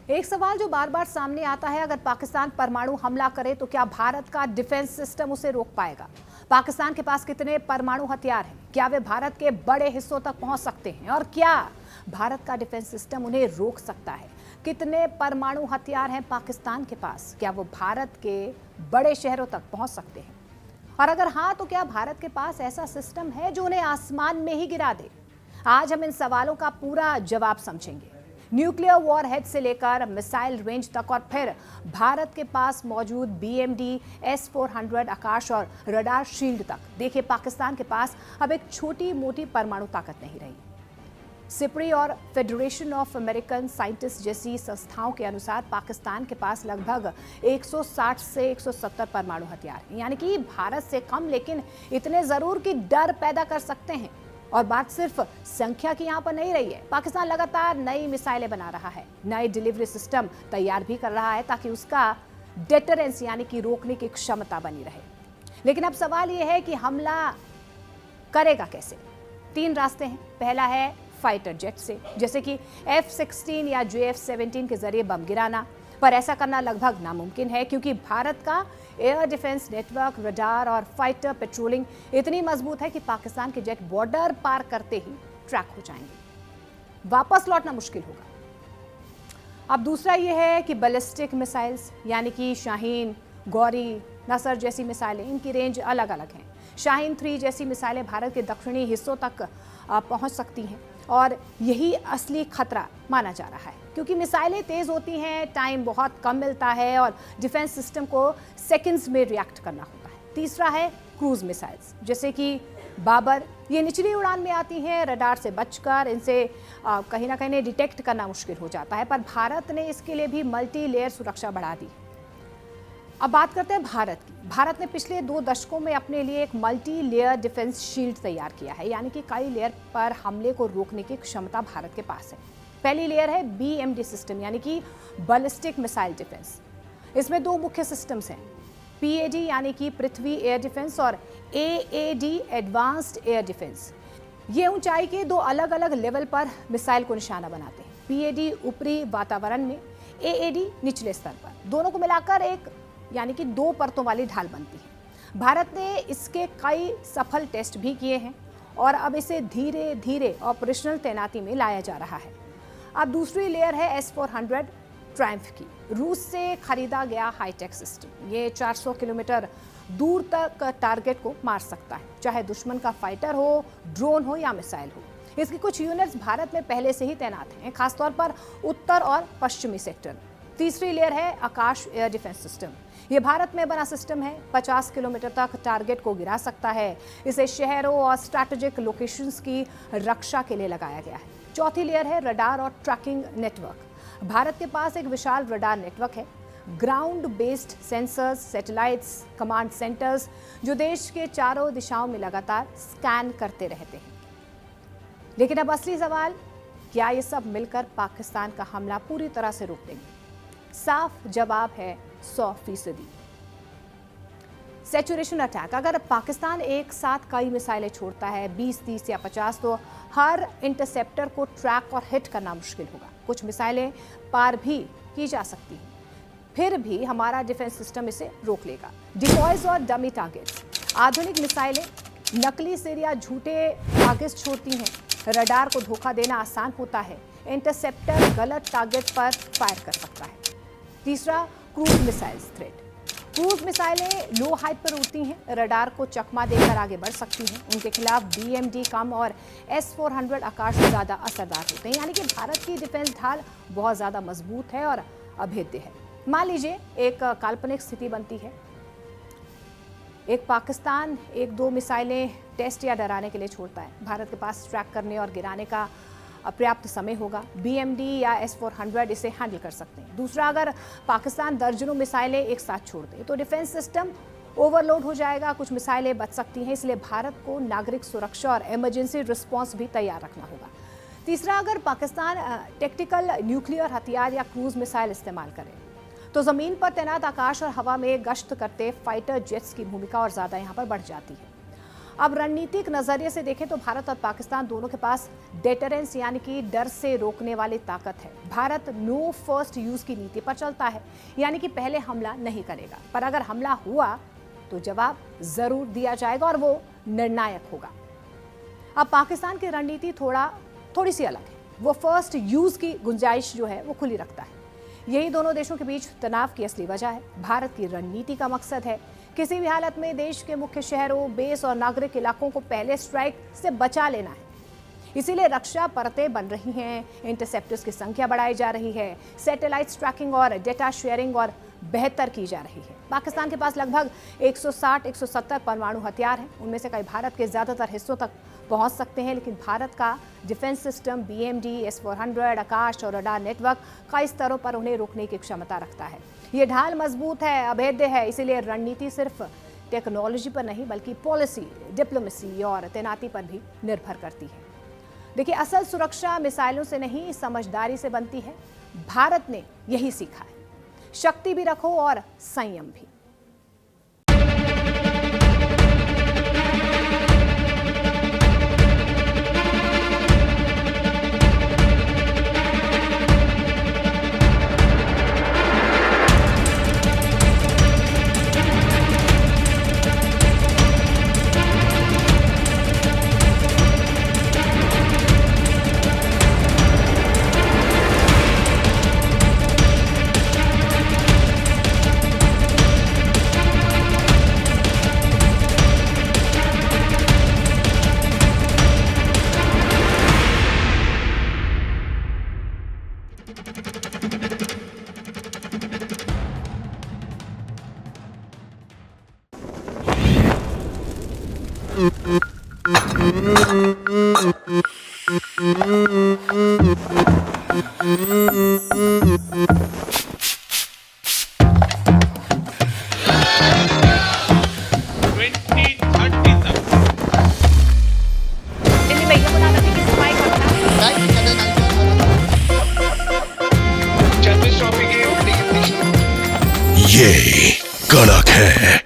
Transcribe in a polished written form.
एक सवाल जो बार बार सामने आता है, अगर पाकिस्तान परमाणु हमला करे तो क्या भारत का डिफेंस सिस्टम उसे रोक पाएगा? पाकिस्तान के पास कितने परमाणु हथियार हैं? क्या वे भारत के बड़े हिस्सों तक पहुंच सकते हैं? और क्या भारत का डिफेंस सिस्टम उन्हें रोक सकता है? कितने परमाणु हथियार हैं पाकिस्तान के पास? क्या वो भारत के बड़े शहरों तक पहुंच सकते हैं? और अगर हाँ, तो क्या भारत के पास ऐसा सिस्टम है जो उन्हें आसमान में ही गिरा दे? आज हम इन सवालों का पूरा जवाब समझेंगे, न्यूक्लियर वॉरहेड से लेकर मिसाइल रेंज तक, और फिर भारत के पास मौजूद BMD S-400 आकाश और रडार शील्ड तक। देखिए, पाकिस्तान के पास अब एक छोटी मोटी परमाणु ताकत नहीं रही। सिपरी और फेडरेशन ऑफ अमेरिकन साइंटिस्ट जैसी संस्थाओं के अनुसार पाकिस्तान के पास लगभग 160 से 170 परमाणु हथियार हैं, यानी कि भारत से कम, लेकिन इतने जरूर कि डर पैदा कर सकते हैं। और बात सिर्फ संख्या की यहाँ पर नहीं रही है। पाकिस्तान लगातार नई मिसाइलें बना रहा है, नए डिलीवरी सिस्टम तैयार भी कर रहा है ताकि उसका डेटरेंस यानी कि रोकने की क्षमता बनी रहे। लेकिन अब सवाल यह है कि हमला करेगा कैसे? 3 रास्ते हैं। पहला है फाइटर जेट से, जैसे कि F-16 या JF-17 के जरिए बम गिराना, पर ऐसा करना लगभग नामुमकिन है क्योंकि भारत का एयर डिफेंस नेटवर्क, रडार और फाइटर पेट्रोलिंग इतनी मजबूत है कि पाकिस्तान के जेट बॉर्डर पार करते ही ट्रैक हो जाएंगे। वापस लौटना मुश्किल होगा। अब दूसरा यह है कि बैलिस्टिक मिसाइल्स यानी कि शाहीन, गौरी, नसर जैसी मिसाइलें, इनकी रेंज अलग अलग हैं। शाहीन 3 जैसी मिसाइलें भारत के दक्षिणी हिस्सों तक पहुंच सकती हैं और यही असली खतरा माना जा रहा है क्योंकि मिसाइलें तेज होती हैं, टाइम बहुत कम मिलता है और डिफेंस सिस्टम को सेकंड्स में रिएक्ट करना होता है। तीसरा है क्रूज मिसाइल्स, जैसे कि बाबर। ये निचली उड़ान में आती हैं, रडार से बचकर इनसे कहीं ना कहीं डिटेक्ट करना मुश्किल हो जाता है, पर भारत ने इसके लिए भी मल्टी लेयर सुरक्षा बढ़ा दी। अब बात करते हैं भारत की। भारत ने पिछले 2 दशकों में अपने लिए एक मल्टी लेयर डिफेंस शील्ड तैयार किया है, यानी कि कई लेयर पर हमले को रोकने की क्षमता भारत के पास है। पहली लेयर है BMD सिस्टम, यानी कि बैलिस्टिक मिसाइल डिफेंस। इसमें 2 मुख्य सिस्टम्स हैं, PAD यानी कि पृथ्वी एयर डिफेंस और AAD एडवांस्ड एयर डिफेंस। ये ऊंचाई के 2 अलग अलग लेवल पर मिसाइल को निशाना बनाते हैं। PAD ऊपरी वातावरण में, AAD निचले स्तर पर। दोनों को मिलाकर एक यानी कि 2 परतों वाली ढाल बनती है। भारत ने इसके कई सफल टेस्ट भी किए हैं और अब इसे धीरे धीरे ऑपरेशनल तैनाती में लाया जा रहा है। अब दूसरी लेयर है S-400 ट्रायम्फ की, रूस से खरीदा गया हाईटेक सिस्टम। ये 400 किलोमीटर दूर तक टारगेट को मार सकता है, चाहे दुश्मन का फाइटर हो, ड्रोन हो या मिसाइल हो। इसकी कुछ यूनिट्स भारत में पहले से ही तैनात हैं, खासतौर पर उत्तर और पश्चिमी सेक्टर में। तीसरी लेयर है आकाश एयर डिफेंस सिस्टम। ये भारत में बना सिस्टम है, 50 किलोमीटर तक टारगेट को गिरा सकता है। इसे शहरों और स्ट्रैटेजिक लोकेशंस की रक्षा के लिए लगाया गया है। चौथी लेयर है रडार और ट्रैकिंग नेटवर्क। भारत के पास एक विशाल रडार नेटवर्क है, ground based sensors, satellites, command centres, जो देश के चारों दिशाओं में लगातार स्कैन करते रहते हैं। लेकिन अब असली सवाल, क्या ये सब मिलकर पाकिस्तान का हमला पूरी तरह से रोक देंगे? साफ जवाब है 100%। Saturation attack. अगर पाकिस्तान एक साथ कई मिसाइलें छोड़ता है, 20, 30 या 50, तो हर इंटरसेप्टर को ट्रैक और हिट करना मुश्किल होगा। कुछ मिसाइलें पार भी की जा सकती हैं, फिर भी हमारा डिफेंस सिस्टम इसे रोक लेगा। डिकॉयज और डमी टारगेट्स। आधुनिक मिसाइलें नकली सिर या झूठे टारगेट्स छोड़ती हैं। रडार को धोखा देना आसान होता है, इंटरसेप्टर गलत टारगेट पर फायर कर सकता है। तीसरा, क्रूज मिसाइल्स थ्रेट। क्रूज मिसाइलें लो हाइट पर उड़ती हैं, रडार को चकमा देकर आगे बढ़ सकती हैं। उनके खिलाफ BMD कम और S-400 आकाश ज़्यादा असरदार होते हैं, यानी कि भारत की डिफेंस ढाल बहुत ज़्यादा मजबूत है और अभेद्य है। मान लीजिए एक काल्पनिक स्थिति बनती है, एक पाकिस्तान 1-2 मिसाइलें टेस्ट या डराने के लिए छोड़ता है। भारत के पास ट्रैक करने और गिराने का पर्याप्त समय होगा, BMD या S-400 इसे हैंडल कर सकते हैं। दूसरा, अगर पाकिस्तान दर्जनों मिसाइलें एक साथ छोड़ दे तो डिफेंस सिस्टम ओवरलोड हो जाएगा, कुछ मिसाइलें बच सकती हैं। इसलिए भारत को नागरिक सुरक्षा और इमरजेंसी रिस्पांस भी तैयार रखना होगा। तीसरा, अगर पाकिस्तान टैक्टिकल न्यूक्लियर हथियार या क्रूज मिसाइल इस्तेमाल करे तो जमीन पर तैनात आकाश और हवा में गश्त करते फाइटर जेट्स की भूमिका और ज़्यादा यहाँ पर बढ़ जाती है। अब रणनीतिक नजरिए से देखें तो भारत और पाकिस्तान दोनों के पास डेटरेंस यानी कि डर से रोकने वाली ताकत है। भारत नो फर्स्ट यूज की नीति पर चलता है, यानी कि पहले हमला नहीं करेगा, पर अगर हमला हुआ तो जवाब जरूर दिया जाएगा और वो निर्णायक होगा। अब पाकिस्तान की रणनीति थोड़ी सी अलग है। वो फर्स्ट यूज की गुंजाइश जो है वो खुली रखता है। यही दोनों देशों के बीच तनाव की असली वजह है। भारत की रणनीति का मकसद है किसी भी हालत में देश के मुख्य शहरों, बेस और नागरिक इलाकों को पहले स्ट्राइक से बचा लेना है। इसीलिए रक्षा परतें बन रही हैं, इंटरसेप्टर्स की संख्या बढ़ाई जा रही है, सैटेलाइट ट्रैकिंग और डेटा शेयरिंग और बेहतर की जा रही है। पाकिस्तान के पास लगभग 160-170 परमाणु हथियार हैं। उनमें से कई भारत के ज्यादातर हिस्सों तक पहुंच सकते हैं, लेकिन भारत का डिफेंस सिस्टम BMD, S-400, आकाश और रडार नेटवर्क कई स्तरों पर उन्हें रोकने की क्षमता रखता है। ये ढाल मजबूत है, अभेद्य है। इसीलिए रणनीति सिर्फ टेक्नोलॉजी पर नहीं बल्कि पॉलिसी, डिप्लोमेसी और तैनाती पर भी निर्भर करती है। देखिए, असल सुरक्षा मिसाइलों से नहीं समझदारी से बनती है। भारत ने यही सीखा है। शक्ति भी रखो और संयम भी। ये कड़क है।